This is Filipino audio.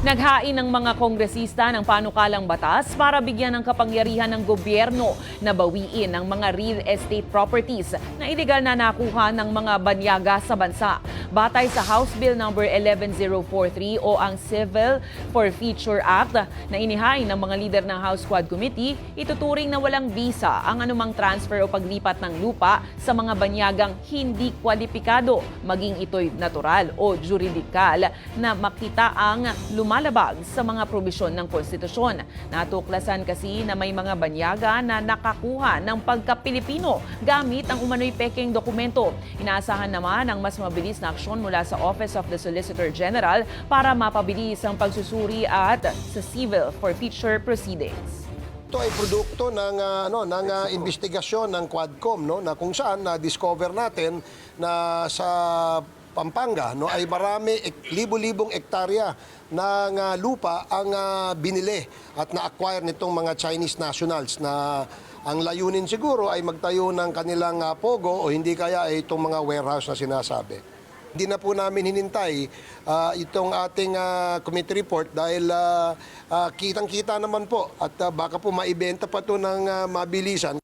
Naghain ng mga kongresista ng panukalang batas para bigyan ng kapangyarihan ng gobyerno na bawiin ang mga real estate properties na iligal na nakuha ng mga banyaga sa bansa. Batay sa House Bill No. 11043 o ang Civil Forfeiture Act na inihain ng mga lider ng House Quad Committee, ituturing na walang bisa ang anumang transfer o paglipat ng lupa sa mga banyagang hindi kwalipikado, maging ito'y natural o juridikal na makita ang lumalabag sa mga probisyon ng konstitusyon. Natuklasan kasi na may mga banyaga na nakakuha ng pagka-Pilipino gamit ang umano'y pekeng dokumento. Inaasahan naman ang mas mabilis na aksyon mula sa Office of the Solicitor General para mapabilis ang pagsusuri at sa civil forfeiture proceedings. Ito ay produkto ng investigasyon ng Quadcom, no, na kung saan na-discover natin na sa Pampanga ay marami libo-libong ektarya ng lupa ang binili at na-acquire nitong mga Chinese nationals na ang layunin siguro ay magtayo ng kanilang pogo o hindi kaya ay itong mga warehouse na sinasabi. Hindi na po namin hinintay itong ating committee report dahil kitang-kita naman po at baka po maibenta pa ito ng mabilisan.